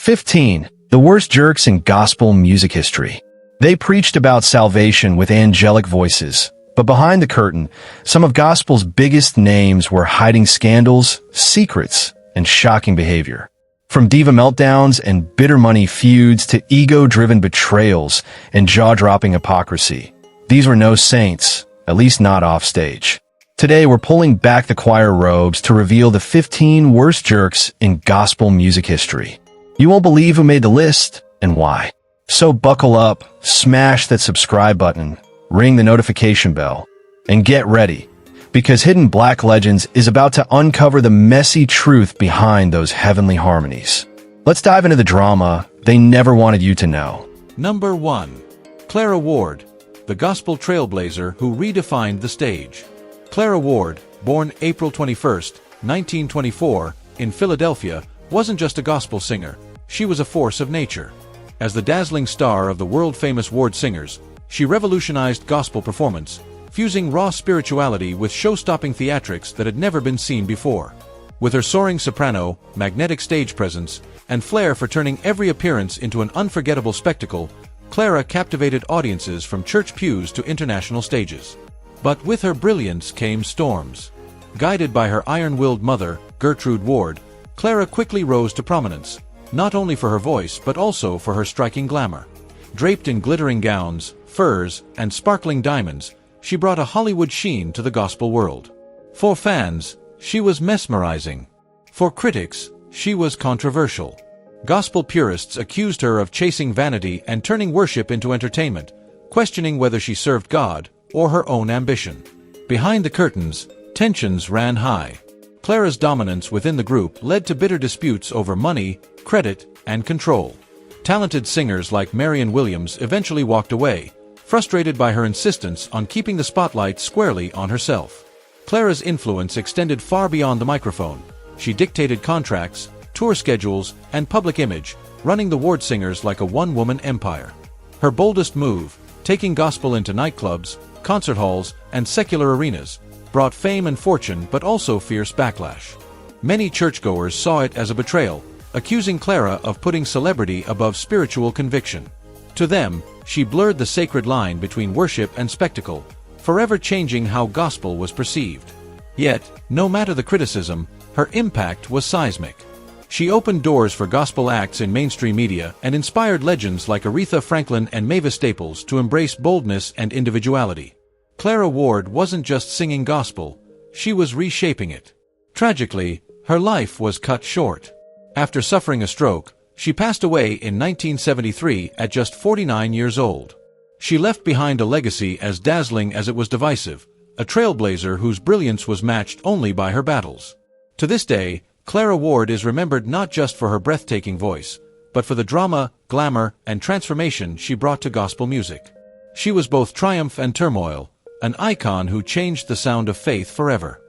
15. The worst jerks in gospel music history. They preached about salvation with angelic voices, but behind the curtain, some of gospel's biggest names were hiding scandals, secrets, and shocking behavior. From diva meltdowns and bitter money feuds to ego-driven betrayals and jaw-dropping hypocrisy, these were no saints, at least not offstage. Today, we're pulling back the choir robes to reveal the 15 worst jerks in gospel music history. You won't believe who made the list and why. So buckle up, smash that subscribe button, ring the notification bell, and get ready, because Hidden Black Legends is about to uncover the messy truth behind those heavenly harmonies. Let's dive into the drama they never wanted you to know. Number 1. Clara Ward, the gospel trailblazer who redefined the stage. Clara Ward, born April 21, 1924, in Philadelphia, wasn't just a gospel singer, she was a force of nature. As the dazzling star of the world-famous Ward Singers, she revolutionized gospel performance, fusing raw spirituality with show-stopping theatrics that had never been seen before. With her soaring soprano, magnetic stage presence, and flair for turning every appearance into an unforgettable spectacle, Clara captivated audiences from church pews to international stages. But with her brilliance came storms. Guided by her iron-willed mother, Gertrude Ward, Clara quickly rose to prominence, not only for her voice but also for her striking glamour. Draped in glittering gowns, furs, and sparkling diamonds, she brought a Hollywood sheen to the gospel world. For fans, she was mesmerizing. For critics, she was controversial. Gospel purists accused her of chasing vanity and turning worship into entertainment, questioning whether she served God or her own ambition. Behind the curtains, tensions ran high. Clara's dominance within the group led to bitter disputes over money, credit, and control. Talented singers like Marianne Williams eventually walked away, frustrated by her insistence on keeping the spotlight squarely on herself. Clara's influence extended far beyond the microphone. She dictated contracts, tour schedules, and public image, running the Ward Singers like a one-woman empire. Her boldest move, taking gospel into nightclubs, concert halls, and secular arenas, brought fame and fortune but also fierce backlash. Many churchgoers saw it as a betrayal, accusing Clara of putting celebrity above spiritual conviction. To them, she blurred the sacred line between worship and spectacle, forever changing how gospel was perceived. Yet, no matter the criticism, her impact was seismic. She opened doors for gospel acts in mainstream media and inspired legends like Aretha Franklin and Mavis Staples to embrace boldness and individuality. Clara Ward wasn't just singing gospel, she was reshaping it. Tragically, her life was cut short. After suffering a stroke, she passed away in 1973 at just 49 years old. She left behind a legacy as dazzling as it was divisive, a trailblazer whose brilliance was matched only by her battles. To this day, Clara Ward is remembered not just for her breathtaking voice, but for the drama, glamour, and transformation she brought to gospel music. She was both triumph and turmoil, an icon who changed the sound of faith forever.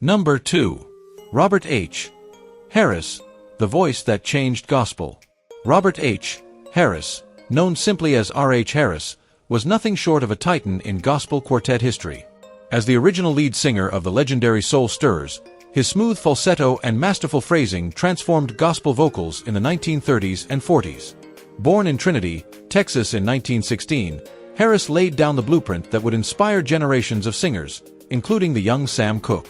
Number 2. Robert H. Harris, the voice that changed gospel. Robert H. Harris, known simply as R.H. Harris, was nothing short of a titan in gospel quartet history. As the original lead singer of the legendary Soul Stirrers, his smooth falsetto and masterful phrasing transformed gospel vocals in the 1930s and 40s. Born in Trinity, Texas in 1916, Harris laid down the blueprint that would inspire generations of singers, including the young Sam Cooke.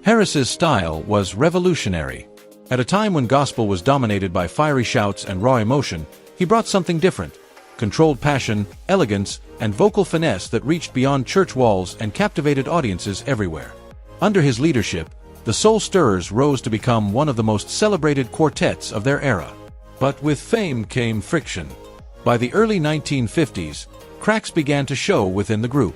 Harris's style was revolutionary. At a time when gospel was dominated by fiery shouts and raw emotion, he brought something different: controlled passion, elegance, and vocal finesse that reached beyond church walls and captivated audiences everywhere. Under his leadership, the Soul Stirrers rose to become one of the most celebrated quartets of their era. But with fame came friction. By the early 1950s, cracks began to show within the group.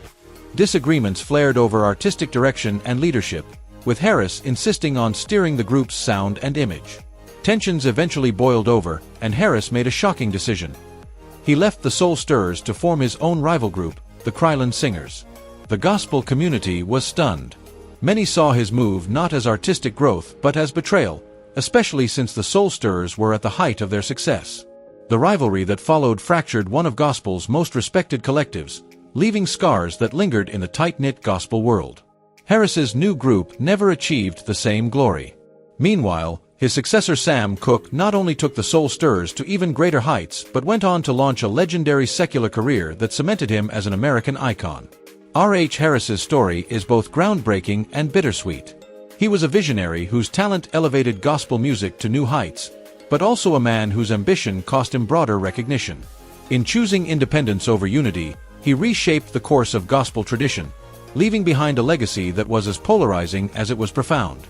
Disagreements flared over artistic direction and leadership, with Harris insisting on steering the group's sound and image. Tensions eventually boiled over, and Harris made a shocking decision. He left the Soul Stirrers to form his own rival group, the Krylan Singers. The gospel community was stunned. Many saw his move not as artistic growth but as betrayal, especially since the Soul Stirrers were at the height of their success. The rivalry that followed fractured one of gospel's most respected collectives, leaving scars that lingered in the tight-knit gospel world. Harris's new group never achieved the same glory. Meanwhile, His successor Sam Cooke not only took the Soul Stirrers to even greater heights but went on to launch a legendary secular career that cemented him as an American icon. R.H. Harris's story is both groundbreaking and bittersweet. He was a visionary whose talent elevated gospel music to new heights, but also a man whose ambition cost him broader recognition. In choosing independence over unity, he reshaped the course of gospel tradition, leaving behind a legacy that was as polarizing as it was profound.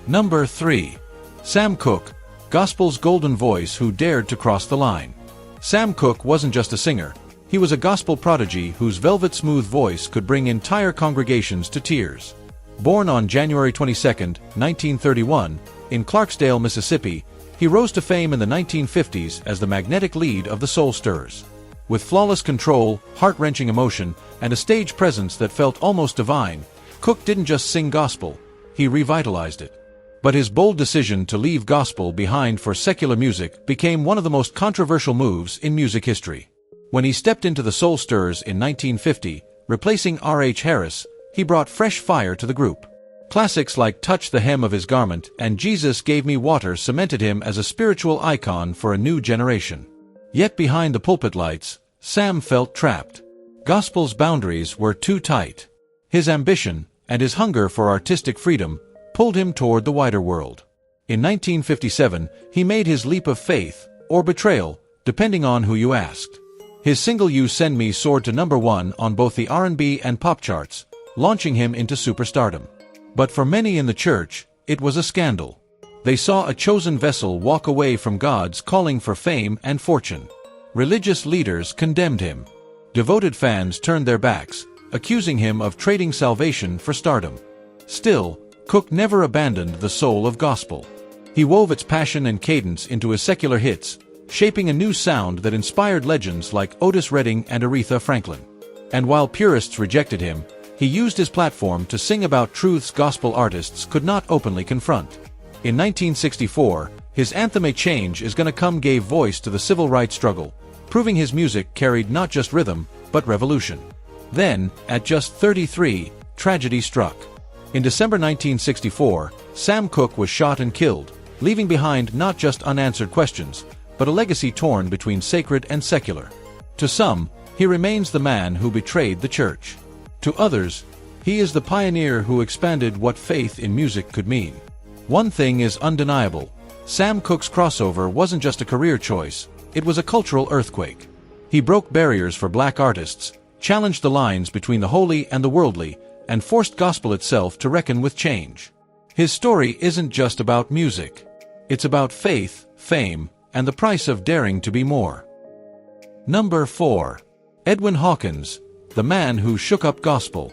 Number 3. Sam Cooke, gospel's golden voice who dared to cross the line. Sam Cooke wasn't just a singer, he was a gospel prodigy whose velvet-smooth voice could bring entire congregations to tears. Born on January 22, 1931, in Clarksdale, Mississippi, he rose to fame in the 1950s as the magnetic lead of the Soul Stirrers. With flawless control, heart-wrenching emotion, and a stage presence that felt almost divine, Cooke didn't just sing gospel, he revitalized it. But his bold decision to leave gospel behind for secular music became one of the most controversial moves in music history. When he stepped into the Soul Stirrers in 1950, replacing R.H. Harris, he brought fresh fire to the group. Classics like Touch the Hem of His Garment and Jesus Gave Me Water cemented him as a spiritual icon for a new generation. Yet behind the pulpit lights, Sam felt trapped. Gospel's boundaries were too tight. His ambition, and his hunger for artistic freedom, pulled him toward the wider world. In 1957, he made his leap of faith, or betrayal, depending on who you asked. His single You Send Me soared to number 1 on both the R&B and pop charts, launching him into superstardom. But for many in the church, it was a scandal. They saw a chosen vessel walk away from God's calling for fame and fortune. Religious leaders condemned him. Devoted fans turned their backs, accusing him of trading salvation for stardom. Still, Cooke never abandoned the soul of gospel. He wove its passion and cadence into his secular hits, shaping a new sound that inspired legends like Otis Redding and Aretha Franklin. And while purists rejected him, he used his platform to sing about truths gospel artists could not openly confront. In 1964, his anthem A Change Is Gonna Come gave voice to the civil rights struggle, proving his music carried not just rhythm, but revolution. Then, at just 33, tragedy struck. In December 1964, Sam Cooke was shot and killed, leaving behind not just unanswered questions, but a legacy torn between sacred and secular. To some, he remains the man who betrayed the church. To others, he is the pioneer who expanded what faith in music could mean. One thing is undeniable: Sam Cooke's crossover wasn't just a career choice, it was a cultural earthquake. He broke barriers for black artists, challenged the lines between the holy and the worldly, and forced gospel itself to reckon with change. His story isn't just about music. It's about faith, fame, and the price of daring to be more. Number 4. Edwin Hawkins, the man who shook up gospel.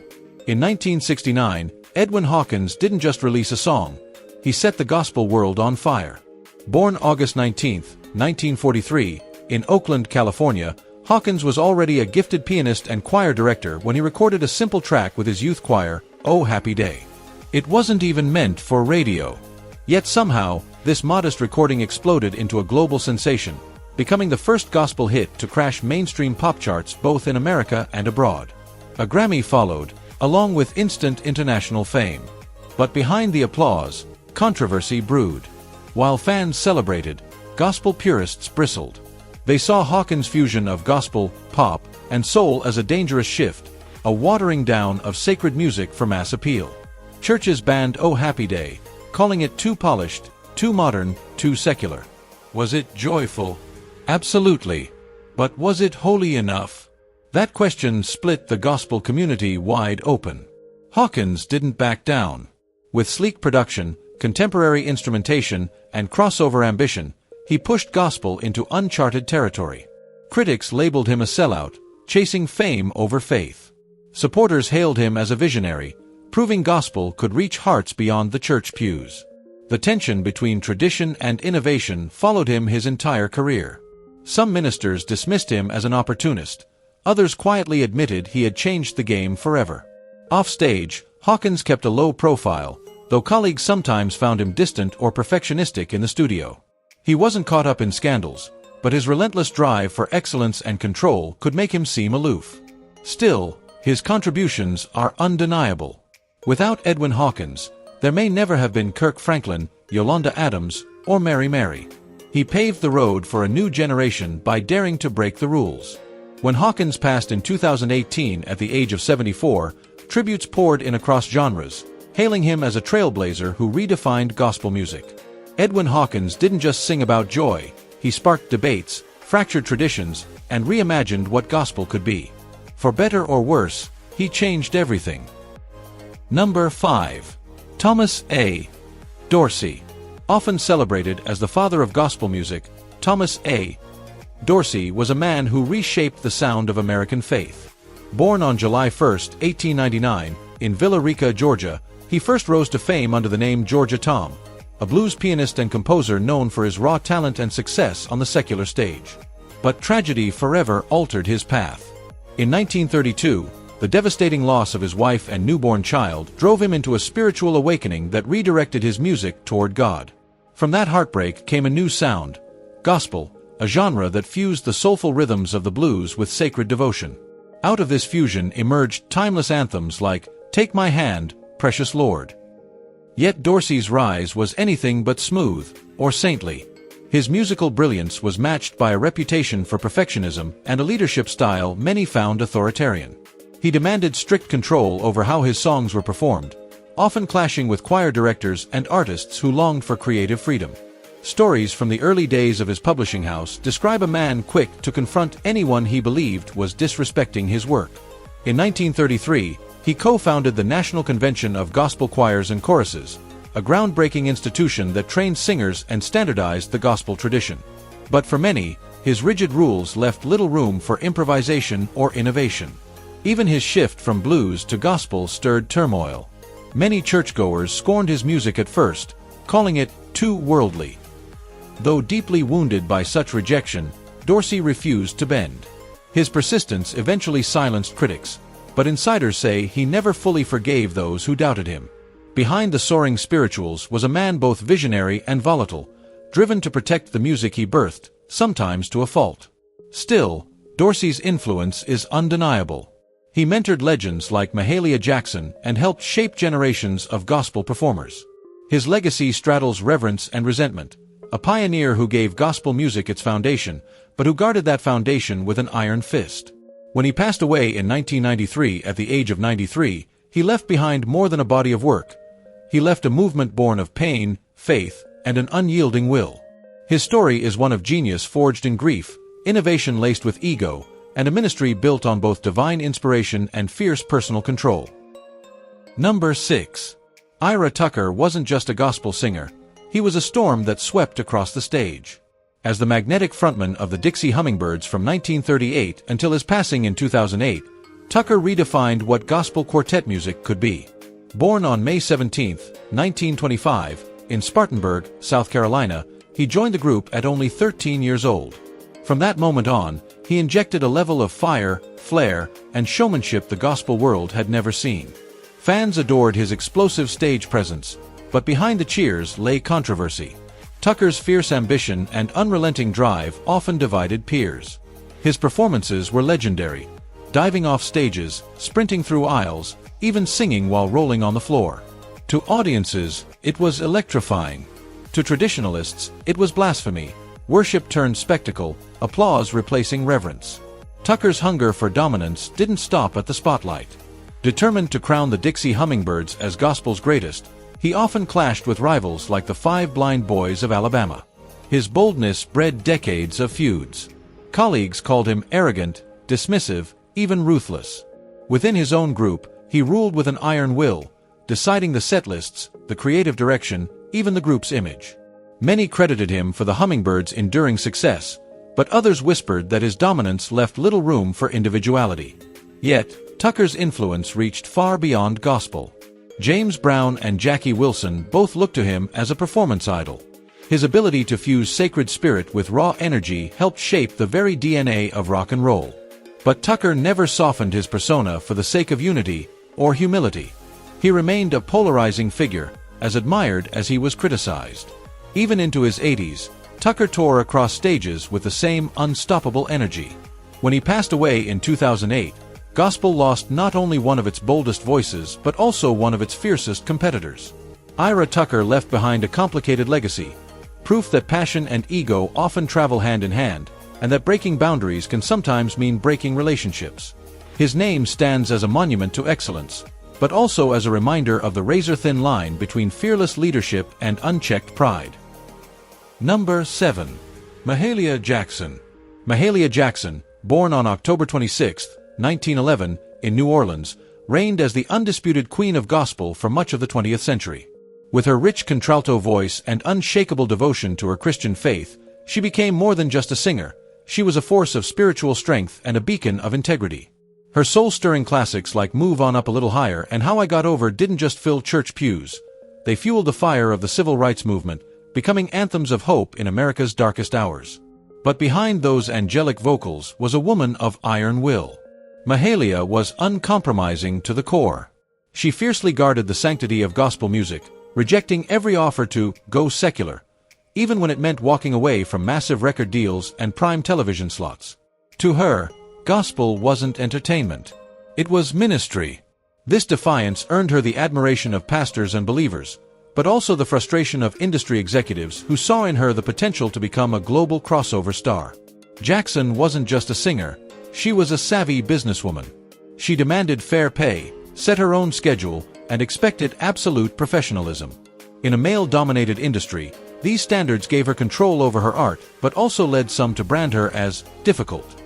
In 1969, Edwin Hawkins didn't just release a song, he set the gospel world on fire. Born August 19, 1943, in Oakland, California, Hawkins was already a gifted pianist and choir director when he recorded a simple track with his youth choir, Oh Happy Day. It wasn't even meant for radio. Yet somehow, this modest recording exploded into a global sensation, becoming the first gospel hit to crash mainstream pop charts both in America and abroad. A Grammy followed, along with instant international fame. But behind the applause, controversy brewed. While fans celebrated, gospel purists bristled. They saw Hawkins' fusion of gospel, pop, and soul as a dangerous shift, a watering down of sacred music for mass appeal. Churches banned Oh Happy Day, calling it too polished, too modern, too secular. Was it joyful? Absolutely. But was it holy enough? That question split the gospel community wide open. Hawkins didn't back down. With sleek production, contemporary instrumentation, and crossover ambition, he pushed gospel into uncharted territory. Critics labeled him a sellout, chasing fame over faith. Supporters hailed him as a visionary, proving gospel could reach hearts beyond the church pews. The tension between tradition and innovation followed him his entire career. Some ministers dismissed him as an opportunist, others quietly admitted he had changed the game forever. Offstage, Hawkins kept a low profile, though colleagues sometimes found him distant or perfectionistic in the studio. He wasn't caught up in scandals, but his relentless drive for excellence and control could make him seem aloof. Still, his contributions are undeniable. Without Edwin Hawkins, there may never have been Kirk Franklin, Yolanda Adams, or Mary Mary. He paved the road for a new generation by daring to break the rules. When Hawkins passed in 2018 at the age of 74, tributes poured in across genres, hailing him as a trailblazer who redefined gospel music. Edwin Hawkins didn't just sing about joy, he sparked debates, fractured traditions, and reimagined what gospel could be. For better or worse, he changed everything. Number 5. Thomas A. Dorsey. Often celebrated as the father of gospel music, Thomas A. Dorsey was a man who reshaped the sound of American faith. Born on July 1, 1899, in Villa Rica, Georgia, he first rose to fame under the name Georgia Tom, a blues pianist and composer known for his raw talent and success on the secular stage. But tragedy forever altered his path. In 1932, the devastating loss of his wife and newborn child drove him into a spiritual awakening that redirected his music toward God. From that heartbreak came a new sound, gospel, a genre that fused the soulful rhythms of the blues with sacred devotion. Out of this fusion emerged timeless anthems like Take My Hand, Precious Lord. Yet Dorsey's rise was anything but smooth or saintly. His musical brilliance was matched by a reputation for perfectionism and a leadership style many found authoritarian. He demanded strict control over how his songs were performed, often clashing with choir directors and artists who longed for creative freedom. Stories from the early days of his publishing house describe a man quick to confront anyone he believed was disrespecting his work. In 1933, he co-founded the National Convention of Gospel Choirs and Choruses, a groundbreaking institution that trained singers and standardized the gospel tradition. But for many, his rigid rules left little room for improvisation or innovation. Even his shift from blues to gospel stirred turmoil. Many churchgoers scorned his music at first, calling it too worldly. Though deeply wounded by such rejection, Dorsey refused to bend. His persistence eventually silenced critics, but insiders say he never fully forgave those who doubted him. Behind the soaring spirituals was a man both visionary and volatile, driven to protect the music he birthed, sometimes to a fault. Still, Dorsey's influence is undeniable. He mentored legends like Mahalia Jackson and helped shape generations of gospel performers. His legacy straddles reverence and resentment, a pioneer who gave gospel music its foundation, but who guarded that foundation with an iron fist. When he passed away in 1993 at the age of 93, he left behind more than a body of work. He left a movement born of pain, faith, and an unyielding will. His story is one of genius forged in grief, innovation laced with ego, and a ministry built on both divine inspiration and fierce personal control. Number 6. Ira Tucker wasn't just a gospel singer. He was a storm that swept across the stage. As the magnetic frontman of the Dixie Hummingbirds from 1938 until his passing in 2008, Tucker redefined what gospel quartet music could be. Born on May 17, 1925, in Spartanburg, South Carolina, he joined the group at only 13 years old. From that moment on, he injected a level of fire, flair, and showmanship the gospel world had never seen. Fans adored his explosive stage presence, but behind the cheers lay controversy. Tucker's fierce ambition and unrelenting drive often divided peers. His performances were legendary, diving off stages, sprinting through aisles, even singing while rolling on the floor. To audiences, it was electrifying. To traditionalists, it was blasphemy, worship turned spectacle, applause replacing reverence. Tucker's hunger for dominance didn't stop at the spotlight. Determined to crown the Dixie Hummingbirds as gospel's greatest, he often clashed with rivals like the Five Blind Boys of Alabama. His boldness bred decades of feuds. Colleagues called him arrogant, dismissive, even ruthless. Within his own group, he ruled with an iron will, deciding the set lists, the creative direction, even the group's image. Many credited him for the Hummingbirds' enduring success, but others whispered that his dominance left little room for individuality. Yet, Tucker's influence reached far beyond gospel. James Brown and Jackie Wilson both looked to him as a performance idol. His ability to fuse sacred spirit with raw energy helped shape the very DNA of rock and roll. But Tucker never softened his persona for the sake of unity or humility. He remained a polarizing figure, as admired as he was criticized. Even into his 80s, Tucker tore across stages with the same unstoppable energy. When he passed away in 2008, gospel lost not only one of its boldest voices but also one of its fiercest competitors. Ira Tucker left behind a complicated legacy, proof that passion and ego often travel hand in hand, and that breaking boundaries can sometimes mean breaking relationships. His name stands as a monument to excellence, but also as a reminder of the razor-thin line between fearless leadership and unchecked pride. Number 7. Mahalia Jackson. Mahalia Jackson, born on October 26, 1911, in New Orleans, reigned as the undisputed queen of gospel for much of the 20th century. With her rich contralto voice and unshakable devotion to her Christian faith, she became more than just a singer. She was a force of spiritual strength and a beacon of integrity. Her soul-stirring classics like Move On Up a Little Higher and How I Got Over didn't just fill church pews. They fueled the fire of the civil rights movement, becoming anthems of hope in America's darkest hours. But behind those angelic vocals was a woman of iron will. Mahalia was uncompromising to the core. She fiercely guarded the sanctity of gospel music, rejecting every offer to go secular, even when it meant walking away from massive record deals and prime television slots. To her, gospel wasn't entertainment. It was ministry. This defiance earned her the admiration of pastors and believers, but also the frustration of industry executives who saw in her the potential to become a global crossover star. Jackson wasn't just a singer, she was a savvy businesswoman. She demanded fair pay, set her own schedule, and expected absolute professionalism. In a male-dominated industry, these standards gave her control over her art, but also led some to brand her as difficult.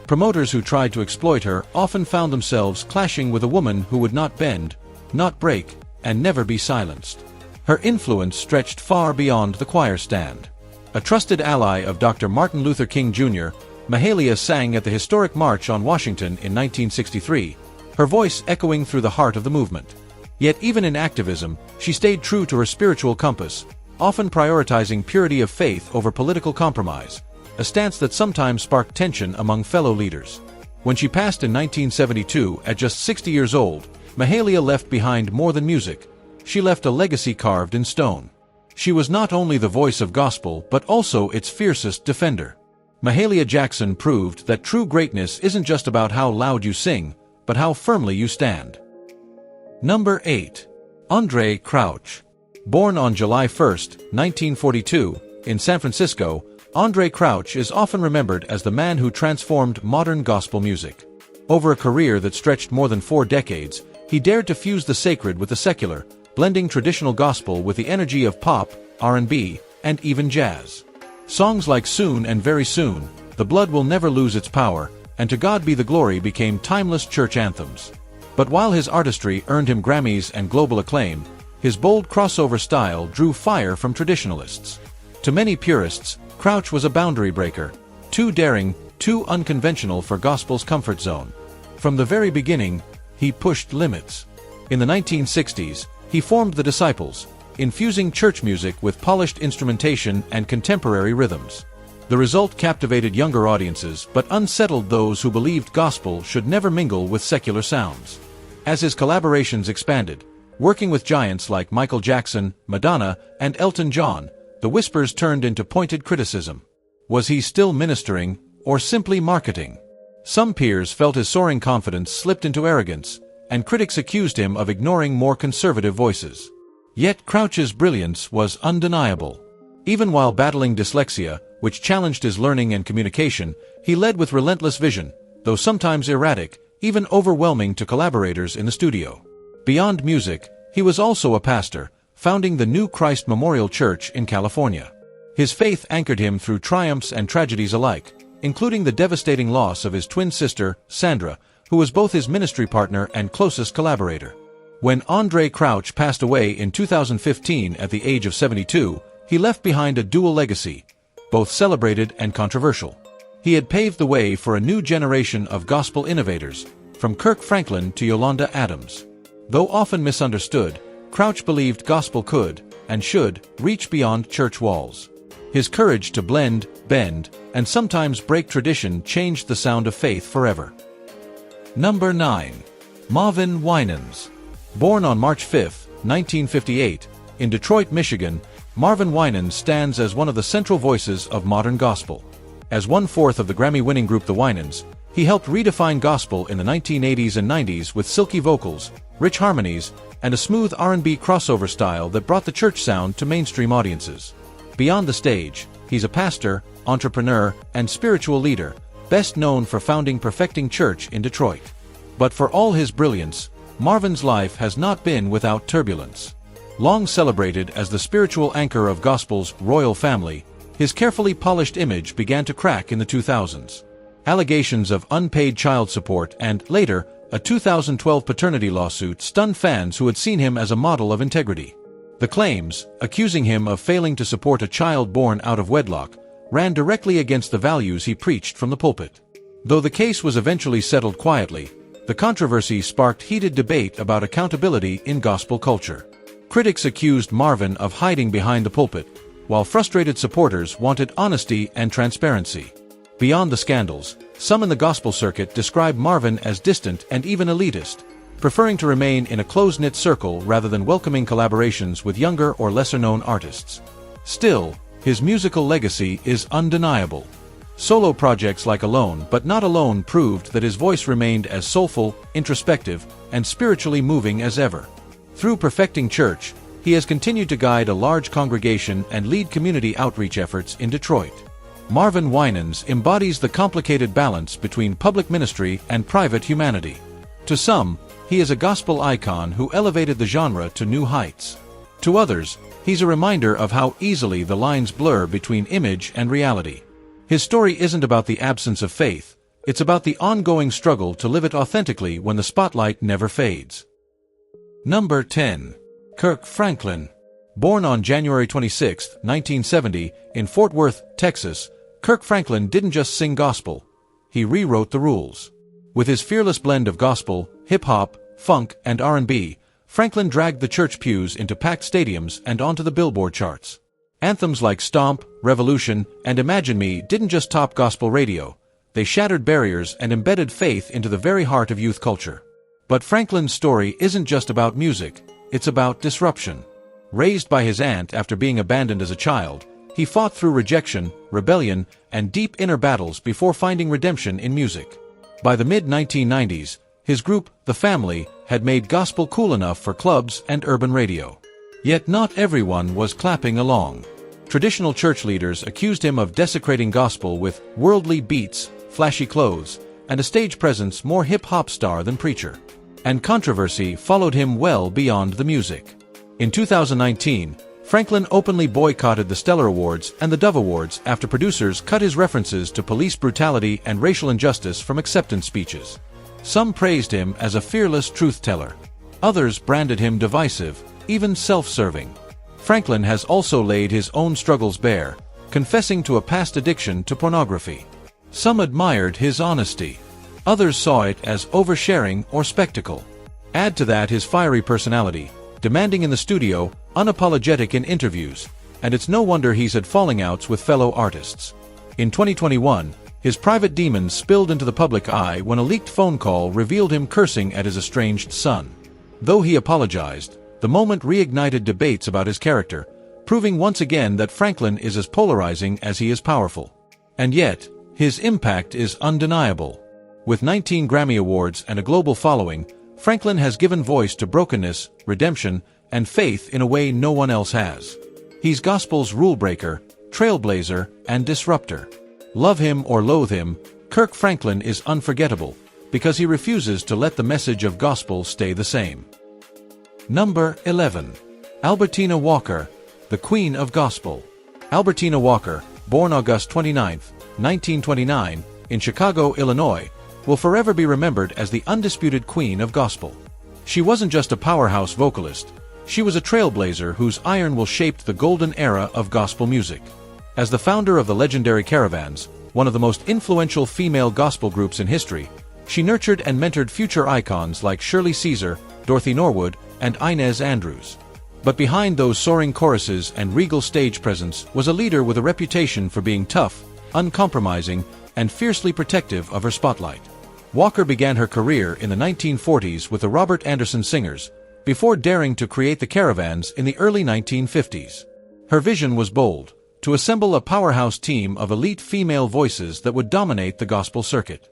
Promoters who tried to exploit her often found themselves clashing with a woman who would not bend, not break, and never be silenced. Her influence stretched far beyond the choir stand. A trusted ally of Dr. Martin Luther King Jr., Mahalia sang at the historic March on Washington in 1963, her voice echoing through the heart of the movement. Yet even in activism, she stayed true to her spiritual compass, often prioritizing purity of faith over political compromise, a stance that sometimes sparked tension among fellow leaders. When she passed in 1972 at just 60 years old, Mahalia left behind more than music. She left a legacy carved in stone. She was not only the voice of gospel but also its fiercest defender. Mahalia Jackson proved that true greatness isn't just about how loud you sing, but how firmly you stand. Number 8. Andraé Crouch. Born on July 1, 1942, in San Francisco, Andraé Crouch is often remembered as the man who transformed modern gospel music. Over a career that stretched more than 4 decades, he dared to fuse the sacred with the secular, blending traditional gospel with the energy of pop, R&B, and even jazz. Songs like Soon and Very Soon, The Blood Will Never Lose Its Power, and To God Be the Glory became timeless church anthems. But while his artistry earned him Grammys and global acclaim, his bold crossover style drew fire from traditionalists. To many purists, Crouch was a boundary breaker, too daring, too unconventional for gospel's comfort zone. From the very beginning, he pushed limits. In the 1960s, he formed the Disciples, infusing church music with polished instrumentation and contemporary rhythms. The result captivated younger audiences but unsettled those who believed gospel should never mingle with secular sounds. As his collaborations expanded, working with giants like Michael Jackson, Madonna, and Elton John, the whispers turned into pointed criticism. Was he still ministering, or simply marketing? Some peers felt his soaring confidence slipped into arrogance, and critics accused him of ignoring more conservative voices. Yet Crouch's brilliance was undeniable. Even while battling dyslexia, which challenged his learning and communication, he led with relentless vision, though sometimes erratic, even overwhelming to collaborators in the studio. Beyond music, he was also a pastor, founding the New Christ Memorial Church in California. His faith anchored him through triumphs and tragedies alike, including the devastating loss of his twin sister, Sandra, who was both his ministry partner and closest collaborator. When Andraé Crouch passed away in 2015 at the age of 72, he left behind a dual legacy, both celebrated and controversial. He had paved the way for a new generation of gospel innovators, from Kirk Franklin to Yolanda Adams. Though often misunderstood, Crouch believed gospel could, and should, reach beyond church walls. His courage to blend, bend, and sometimes break tradition changed the sound of faith forever. Number 9. Marvin Winans. Born on March 5, 1958, in Detroit, Michigan, Marvin Winans stands as one of the central voices of modern gospel. As one-fourth of the Grammy-winning group The Winans, He helped redefine gospel in the 1980s and 90s with silky vocals, rich harmonies, and a smooth R&B crossover style that brought the church sound to mainstream audiences. Beyond the stage, he's a pastor, entrepreneur, and spiritual leader, best known for founding Perfecting Church in Detroit. But for all his brilliance, Marvin's life has not been without turbulence. Long celebrated as the spiritual anchor of gospel's royal family, his carefully polished image began to crack in the 2000s. Allegations of unpaid child support and, later, a 2012 paternity lawsuit stunned fans who had seen him as a model of integrity. The claims, accusing him of failing to support a child born out of wedlock, ran directly against the values he preached from the pulpit. Though the case was eventually settled quietly, the controversy sparked heated debate about accountability in gospel culture. Critics accused Marvin of hiding behind the pulpit, while frustrated supporters wanted honesty and transparency. Beyond the scandals, some in the gospel circuit describe Marvin as distant and even elitist, preferring to remain in a close-knit circle rather than welcoming collaborations with younger or lesser-known artists. Still, his musical legacy is undeniable. Solo projects like Alone But Not Alone proved that his voice remained as soulful, introspective, and spiritually moving as ever. Through Perfecting Church, he has continued to guide a large congregation and lead community outreach efforts in Detroit. Marvin Winans embodies the complicated balance between public ministry and private humanity. To some, he is a gospel icon who elevated the genre to new heights. To others, he's a reminder of how easily the lines blur between image and reality. His story isn't about the absence of faith, it's about the ongoing struggle to live it authentically when the spotlight never fades. Number 10. Kirk Franklin. Born on January 26, 1970, in Fort Worth, Texas, Kirk Franklin didn't just sing gospel. He rewrote the rules. With his fearless blend of gospel, hip-hop, funk, and R&B, Franklin dragged the church pews into packed stadiums and onto the Billboard charts. Anthems like Stomp, Revolution, and Imagine Me didn't just top gospel radio. They shattered barriers and embedded faith into the very heart of youth culture. But Franklin's story isn't just about music, it's about disruption. Raised by his aunt after being abandoned as a child, he fought through rejection, rebellion, and deep inner battles before finding redemption in music. By the mid-1990s, his group, The Family, had made gospel cool enough for clubs and urban radio. Yet not everyone was clapping along. Traditional church leaders accused him of desecrating gospel with worldly beats, flashy clothes, and a stage presence more hip-hop star than preacher. And controversy followed him well beyond the music. In 2019, Franklin openly boycotted the Stellar Awards and the Dove Awards after producers cut his references to police brutality and racial injustice from acceptance speeches. Some praised him as a fearless truth-teller. Others branded him divisive, even self-serving. Franklin has also laid his own struggles bare, confessing to a past addiction to pornography. Some admired his honesty. Others saw it as oversharing or spectacle. Add to that his fiery personality, demanding in the studio, unapologetic in interviews, and it's no wonder he's had falling outs with fellow artists. In 2021, his private demons spilled into the public eye when a leaked phone call revealed him cursing at his estranged son. Though he apologized, the moment reignited debates about his character, proving once again that Franklin is as polarizing as he is powerful. And yet, his impact is undeniable. With 19 Grammy Awards and a global following, Franklin has given voice to brokenness, redemption, and faith in a way no one else has. He's gospel's rule-breaker, trailblazer, and disruptor. Love him or loathe him, Kirk Franklin is unforgettable, because he refuses to let the message of gospel stay the same. Number 11. Albertina Walker, the Queen of Gospel. Albertina Walker, born August 29, 1929, in Chicago, Illinois, will forever be remembered as the undisputed Queen of Gospel. She wasn't just a powerhouse vocalist, she was a trailblazer whose iron will shape the golden era of gospel music. As the founder of the legendary Caravans, one of the most influential female gospel groups in history, she nurtured and mentored future icons like Shirley Caesar, Dorothy Norwood, and Inez Andrews. But behind those soaring choruses and regal stage presence was a leader with a reputation for being tough, uncompromising, and fiercely protective of her spotlight. Walker began her career in the 1940s with the Robert Anderson Singers, before daring to create the Caravans in the early 1950s. Her vision was bold, to assemble a powerhouse team of elite female voices that would dominate the gospel circuit.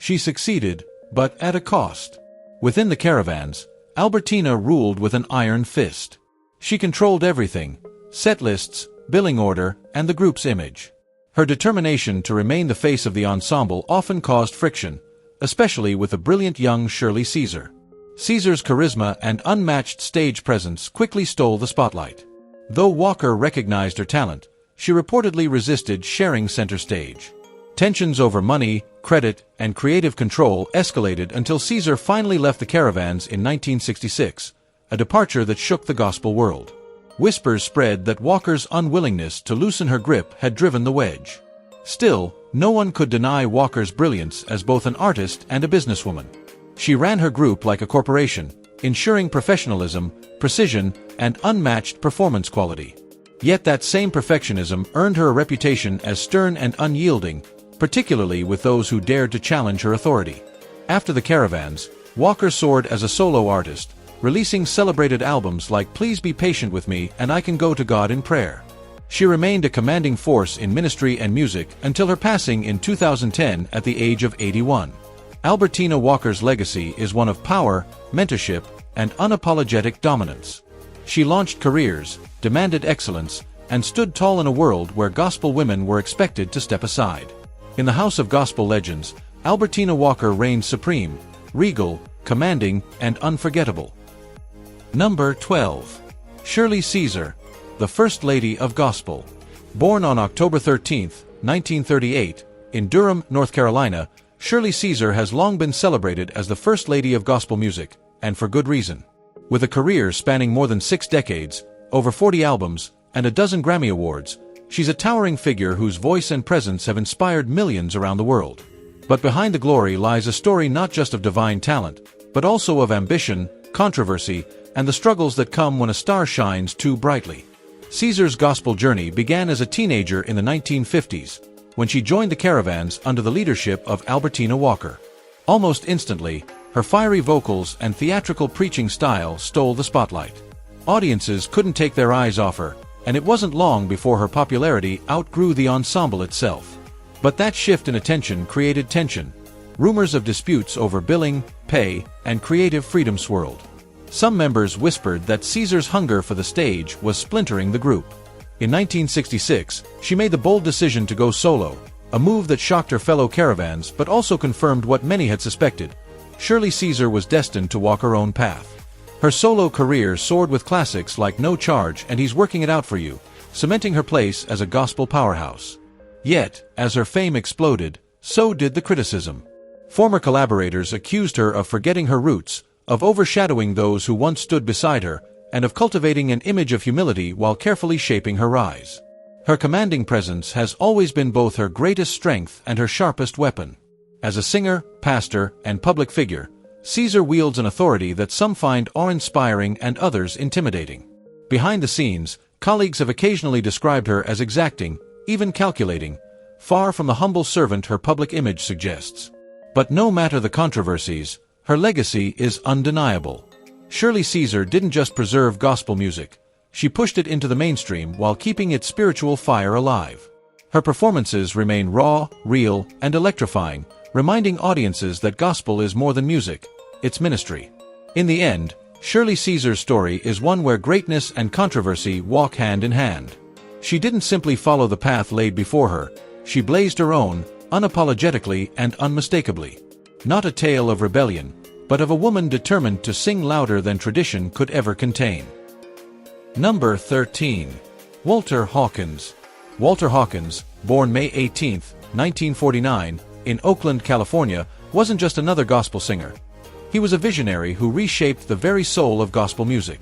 She succeeded, but at a cost. Within the caravans, Albertina ruled with an iron fist. She controlled everything: set lists, billing order, and the group's image. Her determination to remain the face of the ensemble often caused friction, especially with the brilliant young Shirley Caesar. Caesar's charisma and unmatched stage presence quickly stole the spotlight. Though Walker recognized her talent, she reportedly resisted sharing center stage. Tensions over money, credit, and creative control escalated until Caesar finally left the caravans in 1966, a departure that shook the gospel world. Whispers spread that Walker's unwillingness to loosen her grip had driven the wedge. Still, no one could deny Walker's brilliance as both an artist and a businesswoman. She ran her group like a corporation, ensuring professionalism, precision, and unmatched performance quality. Yet that same perfectionism earned her a reputation as stern and unyielding, particularly with those who dared to challenge her authority. After the caravans, Walker soared as a solo artist, releasing celebrated albums like Please Be Patient With Me and I Can Go to God in Prayer. She remained a commanding force in ministry and music until her passing in 2010 at the age of 81. Albertina Walker's legacy is one of power, mentorship, and unapologetic dominance. She launched careers, demanded excellence, and stood tall in a world where gospel women were expected to step aside. In the House of Gospel Legends, Albertina Walker reigned supreme, regal, commanding, and unforgettable. Number 12. Shirley Caesar, the First Lady of Gospel. Born on October 13, 1938, in Durham, North Carolina, Shirley Caesar has long been celebrated as the First Lady of gospel music, and for good reason. With a career spanning more than 6 decades, over 40 albums, and a dozen Grammy Awards, she's a towering figure whose voice and presence have inspired millions around the world. But behind the glory lies a story not just of divine talent, but also of ambition, controversy, and the struggles that come when a star shines too brightly. Caesar's gospel journey began as a teenager in the 1950s, when she joined the caravans under the leadership of Albertina Walker. Almost instantly, her fiery vocals and theatrical preaching style stole the spotlight. Audiences couldn't take their eyes off her, and it wasn't long before her popularity outgrew the ensemble itself. But that shift in attention created tension. Rumors of disputes over billing, pay, and creative freedom swirled. Some members whispered that Caesar's hunger for the stage was splintering the group. In 1966, she made the bold decision to go solo, a move that shocked her fellow caravans but also confirmed what many had suspected. Shirley Caesar was destined to walk her own path. Her solo career soared with classics like No Charge and He's Working It Out For You, cementing her place as a gospel powerhouse. Yet, as her fame exploded, so did the criticism. Former collaborators accused her of forgetting her roots, of overshadowing those who once stood beside her, and of cultivating an image of humility while carefully shaping her rise. Her commanding presence has always been both her greatest strength and her sharpest weapon. As a singer, pastor, and public figure, Caesar wields an authority that some find awe-inspiring and others intimidating. Behind the scenes, colleagues have occasionally described her as exacting, even calculating, far from the humble servant her public image suggests. But no matter the controversies, her legacy is undeniable. Shirley Caesar didn't just preserve gospel music, she pushed it into the mainstream while keeping its spiritual fire alive. Her performances remain raw, real, and electrifying, reminding audiences that gospel is more than music, it's ministry. In the end, Shirley Caesar's story is one where greatness and controversy walk hand in hand. She didn't simply follow the path laid before her, she blazed her own, unapologetically and unmistakably. Not a tale of rebellion, but of a woman determined to sing louder than tradition could ever contain. Number 13. Walter Hawkins. Walter Hawkins, born May 18, 1949, in Oakland, California, wasn't just another gospel singer. He was a visionary who reshaped the very soul of gospel music.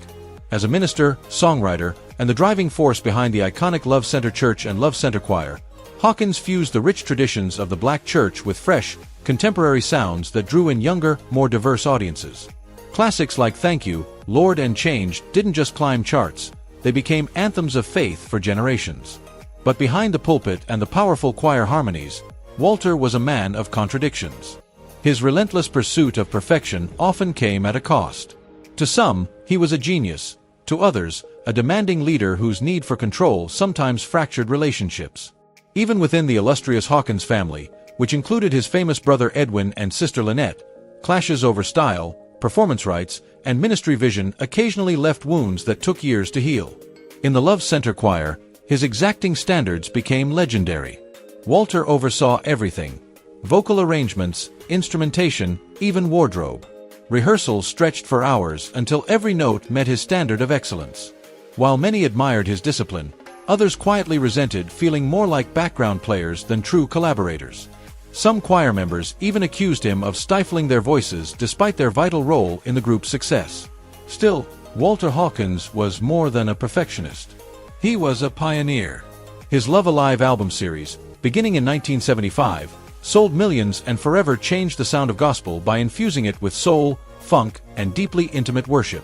As a minister, songwriter, and the driving force behind the iconic Love Center Church and Love Center Choir, Hawkins fused the rich traditions of the Black church with fresh, contemporary sounds that drew in younger, more diverse audiences. Classics like Thank You, Lord and Change didn't just climb charts, they became anthems of faith for generations. But behind the pulpit and the powerful choir harmonies, Walter was a man of contradictions. His relentless pursuit of perfection often came at a cost. To some, he was a genius. To others, a demanding leader whose need for control sometimes fractured relationships. Even within the illustrious Hawkins family, which included his famous brother Edwin and sister Lynette. Clashes over style, performance rights, and ministry vision occasionally left wounds that took years to heal. In the Love Center Choir, his exacting standards became legendary. Walter oversaw everything: vocal arrangements, instrumentation, even wardrobe. Rehearsals stretched for hours until every note met his standard of excellence. While many admired his discipline, others quietly resented feeling more like background players than true collaborators. Some choir members even accused him of stifling their voices despite their vital role in the group's success. Still, Walter Hawkins was more than a perfectionist. He was a pioneer. His Love Alive album series, beginning in 1975, sold millions and forever changed the sound of gospel by infusing it with soul, funk, and deeply intimate worship.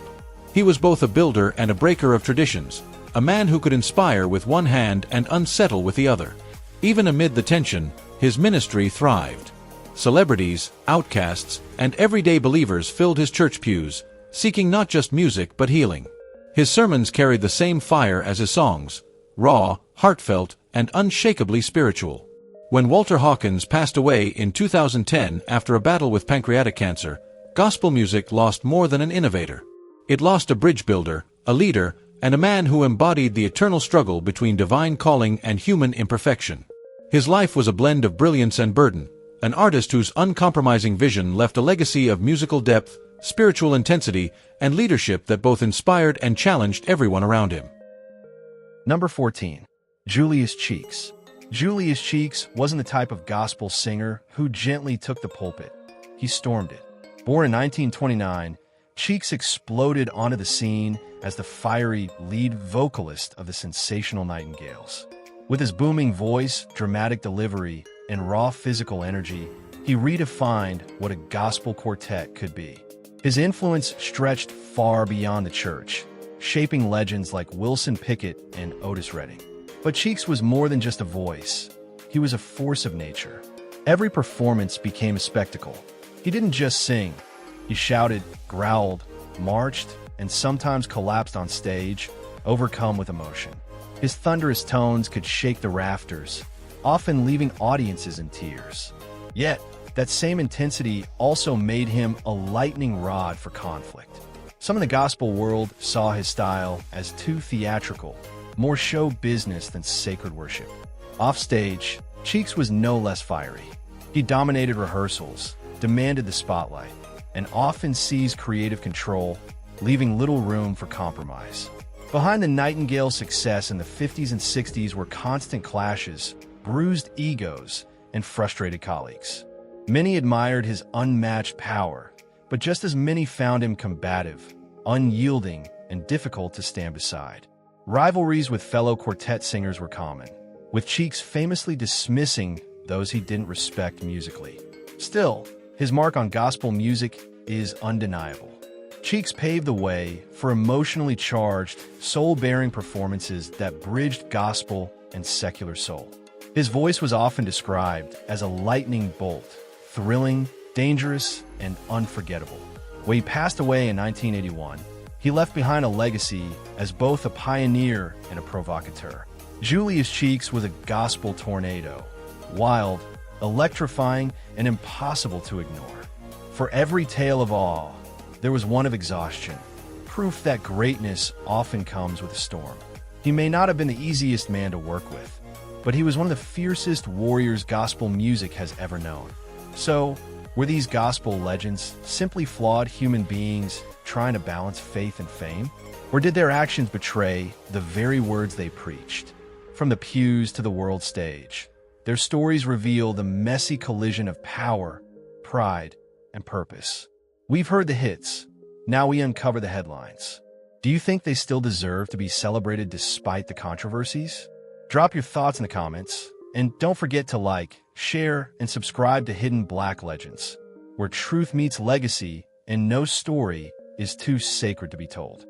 He was both a builder and a breaker of traditions, a man who could inspire with one hand and unsettle with the other. Even amid the tension, his ministry thrived. Celebrities, outcasts, and everyday believers filled his church pews, seeking not just music but healing. His sermons carried the same fire as his songs: raw, heartfelt, and unshakably spiritual. When Walter Hawkins passed away in 2010 after a battle with pancreatic cancer, gospel music lost more than an innovator. It lost a bridge builder, a leader, and a man who embodied the eternal struggle between divine calling and human imperfection. His life was a blend of brilliance and burden, an artist whose uncompromising vision left a legacy of musical depth, spiritual intensity, and leadership that both inspired and challenged everyone around him. Number 14. Julius Cheeks. Julius Cheeks wasn't the type of gospel singer who gently took the pulpit. He stormed it. Born in 1929, Cheeks exploded onto the scene as the fiery lead vocalist of the sensational Nightingales. With his booming voice, dramatic delivery, and raw physical energy, he redefined what a gospel quartet could be. His influence stretched far beyond the church, shaping legends like Wilson Pickett and Otis Redding. But Cheeks was more than just a voice. He was a force of nature. Every performance became a spectacle. He didn't just sing. He shouted, growled, marched, and sometimes collapsed on stage, overcome with emotion. His thunderous tones could shake the rafters, often leaving audiences in tears. Yet, that same intensity also made him a lightning rod for conflict. Some in the gospel world saw his style as too theatrical, more show business than sacred worship. Offstage, Cheeks was no less fiery. He dominated rehearsals, demanded the spotlight, and often seized creative control, leaving little room for compromise. Behind the Nightingale success in the 50s and 60s were constant clashes, bruised egos, and frustrated colleagues. Many admired his unmatched power, but just as many found him combative, unyielding, and difficult to stand beside. Rivalries with fellow quartet singers were common, with Cheeks famously dismissing those he didn't respect musically. Still, his mark on gospel music is undeniable. Cheeks paved the way for emotionally charged, soul-bearing performances that bridged gospel and secular soul. His voice was often described as a lightning bolt, thrilling, dangerous, and unforgettable. When he passed away in 1981, he left behind a legacy as both a pioneer and a provocateur. Julius Cheeks was a gospel tornado, wild, electrifying, and impossible to ignore. For every tale of awe, there was one of exhaustion, proof that greatness often comes with a storm. He may not have been the easiest man to work with, but he was one of the fiercest warriors gospel music has ever known. So, were these gospel legends simply flawed human beings trying to balance faith and fame? Or did their actions betray the very words they preached? From the pews to the world stage, their stories reveal the messy collision of power, pride, and purpose. We've heard the hits. Now we uncover the headlines. Do you think they still deserve to be celebrated despite the controversies? Drop your thoughts in the comments, and don't forget to like, share, and subscribe to Hidden Black Legends, where truth meets legacy and no story is too sacred to be told.